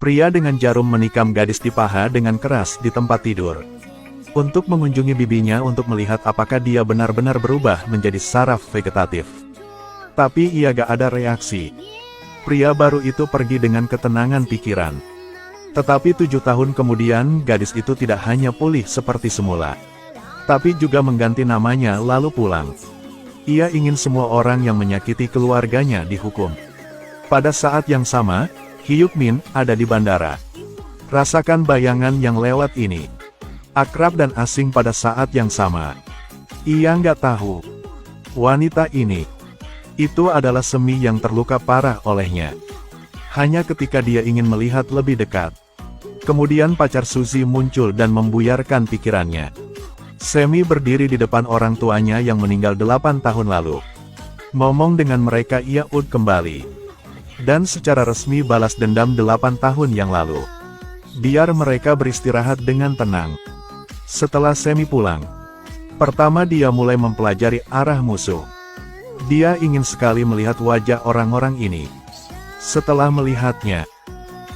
Pria dengan jarum menikam gadis di paha dengan keras di tempat tidur. Untuk mengunjungi bibinya untuk melihat apakah dia benar-benar berubah menjadi saraf vegetatif. Tapi ia gak ada reaksi. Pria baru itu pergi dengan ketenangan pikiran. Tetapi 7 tahun kemudian gadis itu tidak hanya pulih seperti semula, tapi juga mengganti namanya lalu pulang. Ia ingin semua orang yang menyakiti keluarganya dihukum. Pada saat yang sama, Hyuk Min ada di bandara. Rasakan bayangan yang lewat ini. Akrab dan asing pada saat yang sama. Ia nggak tahu. Wanita ini. Itu adalah Semi yang terluka parah olehnya. Hanya ketika dia ingin melihat lebih dekat. Kemudian pacar Suzy muncul dan membuyarkan pikirannya. Semi berdiri di depan orang tuanya yang meninggal 8 tahun lalu. Ngomong dengan mereka ia kembali. Dan secara resmi balas dendam 8 tahun yang lalu. Biar mereka beristirahat dengan tenang. Setelah Semi pulang, pertama dia mulai mempelajari arah musuh. Dia ingin sekali melihat wajah orang-orang ini. Setelah melihatnya,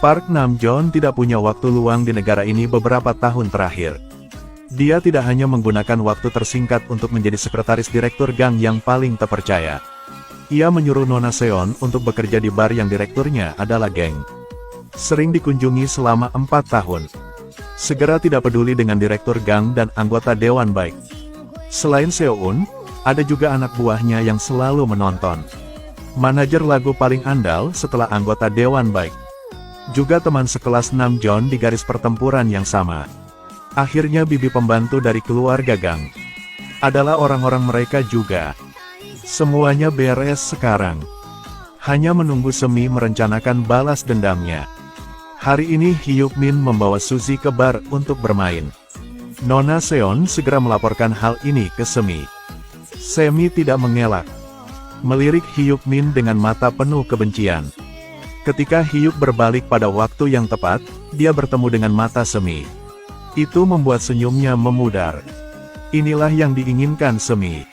Park Nam-joon tidak punya waktu luang di negara ini beberapa tahun terakhir. Dia tidak hanya menggunakan waktu tersingkat untuk menjadi sekretaris direktur gang yang paling terpercaya. Ia menyuruh Nona Seon untuk bekerja di bar yang direkturnya adalah Geng. Sering dikunjungi selama 4 tahun. Segera tidak peduli dengan direktur gang dan anggota Dewan Baik. Selain Seon, ada juga anak buahnya yang selalu menonton. Manajer lagu paling andal setelah anggota Dewan Baik. Juga teman sekelas Nam-joon di garis pertempuran yang sama. Akhirnya bibi pembantu dari keluarga gang. Adalah orang-orang mereka juga. Semuanya beres sekarang. Hanya menunggu Semi merencanakan balas dendamnya. Hari ini Hyuk Min membawa Suzy ke bar untuk bermain. Nona Seon segera melaporkan hal ini ke Semi. Semi tidak mengelak. Melirik Hyuk Min dengan mata penuh kebencian. Ketika Hyuk berbalik pada waktu yang tepat, dia bertemu dengan mata Semi. Itu membuat senyumnya memudar. Inilah yang diinginkan Semi.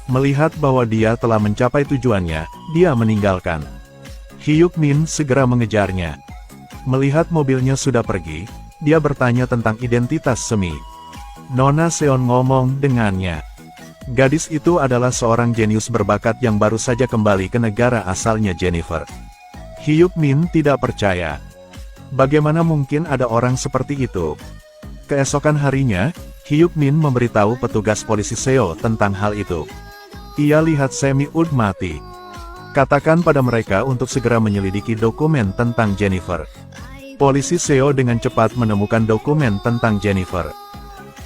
Melihat bahwa dia telah mencapai tujuannya, dia meninggalkan. Hyuk Min segera mengejarnya. Melihat mobilnya sudah pergi, dia bertanya tentang identitas Semi. Nona Seon ngomong dengannya. Gadis itu adalah seorang jenius berbakat yang baru saja kembali ke negara asalnya Jennifer. Hyuk Min tidak percaya. Bagaimana mungkin ada orang seperti itu? Keesokan harinya, Hyuk Min memberitahu petugas polisi Seo tentang hal itu. Ia lihat Semi mati. Katakan pada mereka untuk segera menyelidiki dokumen tentang Jennifer. Polisi Seo dengan cepat menemukan dokumen tentang Jennifer.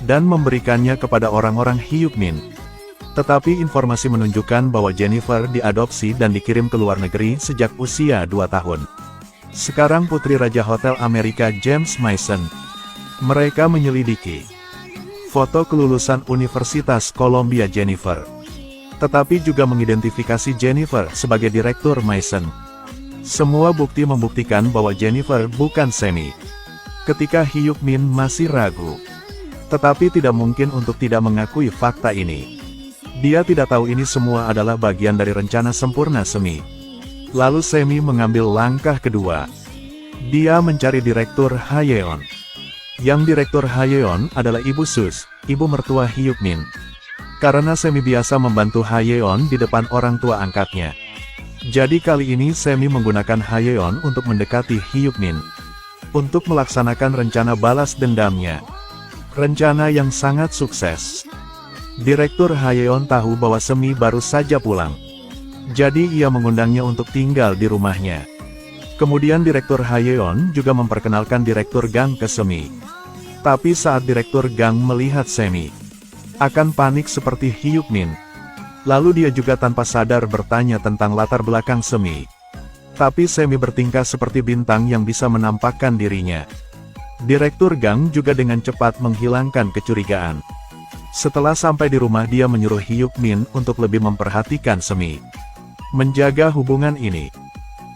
Dan memberikannya kepada orang-orang Hyuk Min. Tetapi informasi menunjukkan bahwa Jennifer diadopsi dan dikirim ke luar negeri sejak usia 2 tahun. Sekarang Putri Raja Hotel Amerika James Mason. Mereka menyelidiki foto kelulusan Universitas Columbia Jennifer. Tetapi juga mengidentifikasi Jennifer sebagai Direktur Mason. Semua bukti membuktikan bahwa Jennifer bukan Semi. Ketika Hyuk Min masih ragu. Tetapi tidak mungkin untuk tidak mengakui fakta ini. Dia tidak tahu ini semua adalah bagian dari rencana sempurna Semi. Lalu Semi mengambil langkah kedua. Dia mencari Direktur Haeyeon. Yang Direktur Haeyeon adalah Ibu Sus, ibu mertua Hyuk Min. Karena Semi biasa membantu Haeyeon di depan orang tua angkatnya. Jadi kali ini Semi menggunakan Haeyeon untuk mendekati Hyuk Min. Untuk melaksanakan rencana balas dendamnya. Rencana yang sangat sukses. Direktur Haeyeon tahu bahwa Semi baru saja pulang. Jadi ia mengundangnya untuk tinggal di rumahnya. Kemudian Direktur Haeyeon juga memperkenalkan Direktur Gang ke Semi. Tapi saat Direktur Gang melihat Semi, akan panik seperti Hyuk Min. Lalu dia juga tanpa sadar bertanya tentang latar belakang Semi. Tapi Semi bertingkah seperti bintang yang bisa menampakkan dirinya. Direktur Gang juga dengan cepat menghilangkan kecurigaan. Setelah sampai di rumah dia menyuruh Hyuk Min untuk lebih memperhatikan Semi. Menjaga hubungan ini.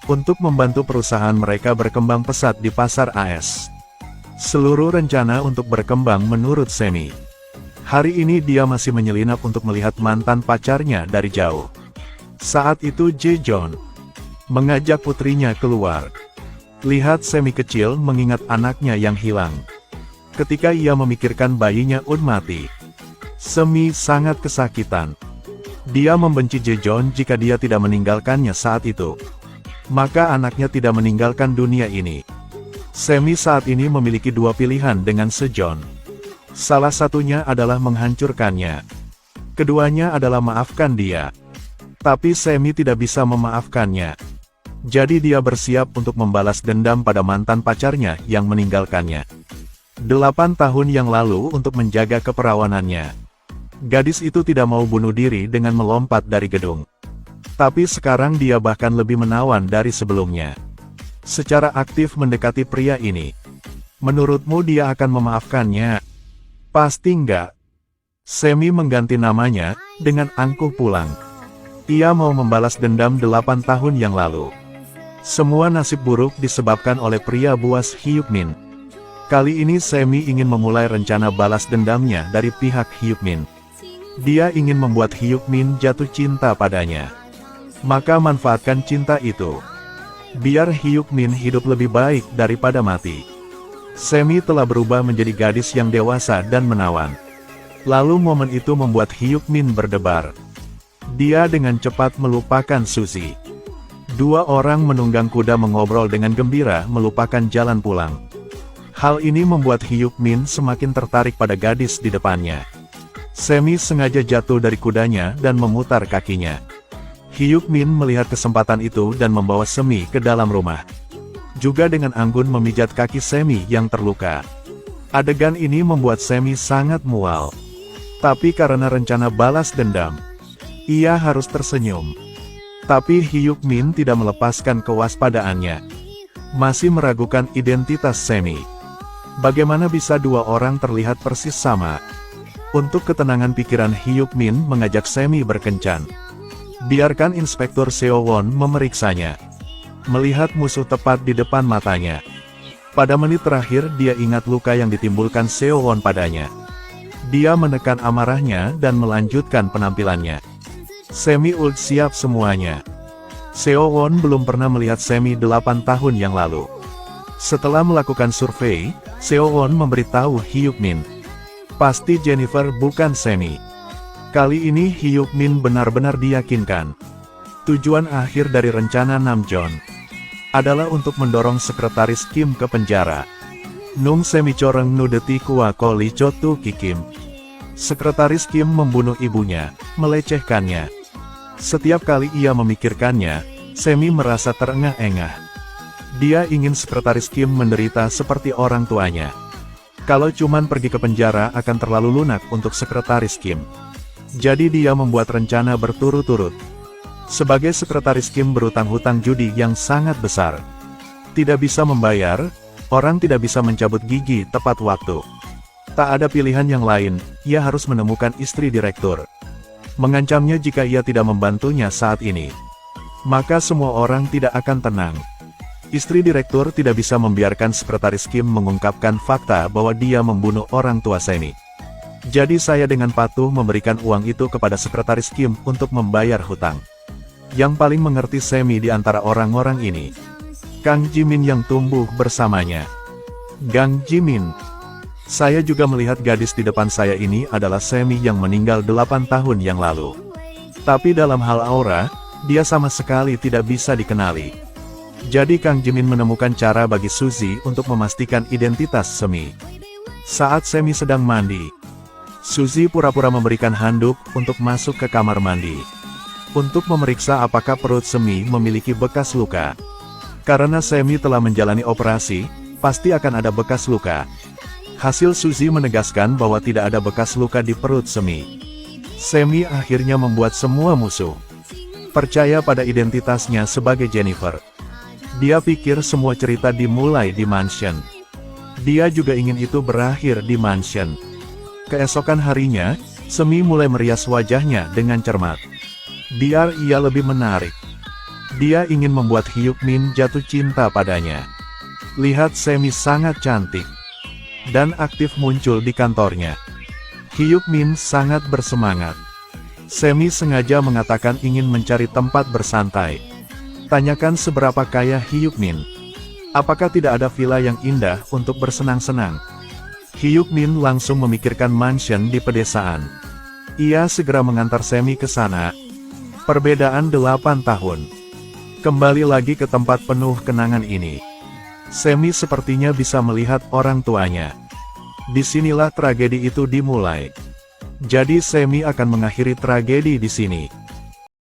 Untuk membantu perusahaan mereka berkembang pesat di pasar AS. Seluruh rencana untuk berkembang menurut Semi. Hari ini dia masih menyelinap untuk melihat mantan pacarnya dari jauh. Saat itu Jae-joon mengajak putrinya keluar. Lihat Semi kecil mengingat anaknya yang hilang. Ketika ia memikirkan bayinya mati. Semi sangat kesakitan. Dia membenci Jejeon jika dia tidak meninggalkannya saat itu. Maka anaknya tidak meninggalkan dunia ini. Semi saat ini memiliki dua pilihan dengan Sejeon. Salah satunya adalah menghancurkannya. Keduanya adalah maafkan dia. Tapi Semi tidak bisa memaafkannya. Jadi dia bersiap untuk membalas dendam pada mantan pacarnya yang meninggalkannya 8 tahun yang lalu untuk menjaga keperawanannya. Gadis itu tidak mau bunuh diri dengan melompat dari gedung. Tapi sekarang dia bahkan lebih menawan dari sebelumnya. Secara aktif mendekati pria ini. Menurutmu dia akan memaafkannya? Pasti enggak. Semi mengganti namanya dengan angkuh pulang. Ia mau membalas dendam 8 tahun yang lalu. Semua nasib buruk disebabkan oleh pria buas Hyuk Min. Kali ini Semi ingin memulai rencana balas dendamnya dari pihak Hyuk Min. Dia ingin membuat Hyuk Min jatuh cinta padanya. Maka manfaatkan cinta itu. Biar Hyuk Min hidup lebih baik daripada mati. Semi telah berubah menjadi gadis yang dewasa dan menawan. Lalu momen itu membuat Hyuk Min berdebar. Dia dengan cepat melupakan Suzy. Dua orang menunggang kuda mengobrol dengan gembira melupakan jalan pulang. Hal ini membuat Hyuk Min semakin tertarik pada gadis di depannya. Semi sengaja jatuh dari kudanya dan memutar kakinya. Hyuk Min melihat kesempatan itu dan membawa Semi ke dalam rumah. Juga dengan anggun memijat kaki Semi yang terluka. Adegan ini membuat Semi sangat mual. Tapi karena rencana balas dendam, ia harus tersenyum. Tapi Hyuk Min tidak melepaskan kewaspadaannya. Masih meragukan identitas Semi. Bagaimana bisa dua orang terlihat persis sama? Untuk ketenangan pikiran Hyuk Min mengajak Semi berkencan. Biarkan Inspektur Seo Won memeriksanya. Melihat musuh tepat di depan matanya. Pada menit terakhir dia ingat luka yang ditimbulkan Seo Won padanya. Dia menekan amarahnya dan melanjutkan penampilannya. Semi ult siap semuanya. Seo Won belum pernah melihat Semi 8 tahun yang lalu. Setelah melakukan survei, Seo Won memberitahu Hyuk Min. Pasti Jennifer bukan Semi. Kali ini Hyuk Min benar-benar diyakinkan. Tujuan akhir dari rencana Namjoon adalah untuk mendorong sekretaris Kim ke penjara. Nung Semi coreng nudeti kua koli cotu Kim. Sekretaris Kim membunuh ibunya, melecehkannya. Setiap kali ia memikirkannya, Semi merasa terengah-engah. Dia ingin sekretaris Kim menderita seperti orang tuanya. Kalau cuman pergi ke penjara akan terlalu lunak untuk sekretaris Kim. Jadi dia membuat rencana berturut-turut. Sebagai sekretaris Kim berutang hutang judi yang sangat besar. Tidak bisa membayar, orang tidak bisa mencabut gigi tepat waktu. Tak ada pilihan yang lain, ia harus menemukan istri direktur. Mengancamnya jika ia tidak membantunya saat ini. Maka semua orang tidak akan tenang. Istri direktur tidak bisa membiarkan sekretaris Kim mengungkapkan fakta bahwa dia membunuh orang tua Semi. Jadi saya dengan patuh memberikan uang itu kepada sekretaris Kim untuk membayar hutang. Yang paling mengerti Semi di antara orang-orang ini, Kang Jimin yang tumbuh bersamanya. Kang Jimin. Saya juga melihat gadis di depan saya ini adalah Semi yang meninggal 8 tahun yang lalu. Tapi dalam hal aura, dia sama sekali tidak bisa dikenali. Jadi Kang Jimin menemukan cara bagi Suzy untuk memastikan identitas Semi. Saat Semi sedang mandi, Suzy pura-pura memberikan handuk untuk masuk ke kamar mandi. Untuk memeriksa apakah perut Semi memiliki bekas luka. Karena Semi telah menjalani operasi, pasti akan ada bekas luka. Hasil Suzy menegaskan bahwa tidak ada bekas luka di perut Semi. Semi akhirnya membuat semua musuh percaya pada identitasnya sebagai Jennifer. Dia pikir semua cerita dimulai di mansion. Dia juga ingin itu berakhir di mansion. Keesokan harinya, Semi mulai merias wajahnya dengan cermat. Biar ia lebih menarik. Dia ingin membuat Hyuk Min jatuh cinta padanya. Lihat Semi sangat cantik. Dan aktif muncul di kantornya. Hyuk Min sangat bersemangat. Semi sengaja mengatakan ingin mencari tempat bersantai. Tanyakan seberapa kaya Hyuk Min. Apakah tidak ada villa yang indah untuk bersenang-senang? Hyuk Min langsung memikirkan mansion di pedesaan. Ia segera mengantar Semi ke sana. Perbedaan 8 tahun. Kembali lagi ke tempat penuh kenangan ini. Semi sepertinya bisa melihat orang tuanya. Disinilah tragedi itu dimulai. Jadi Semi akan mengakhiri tragedi di sini.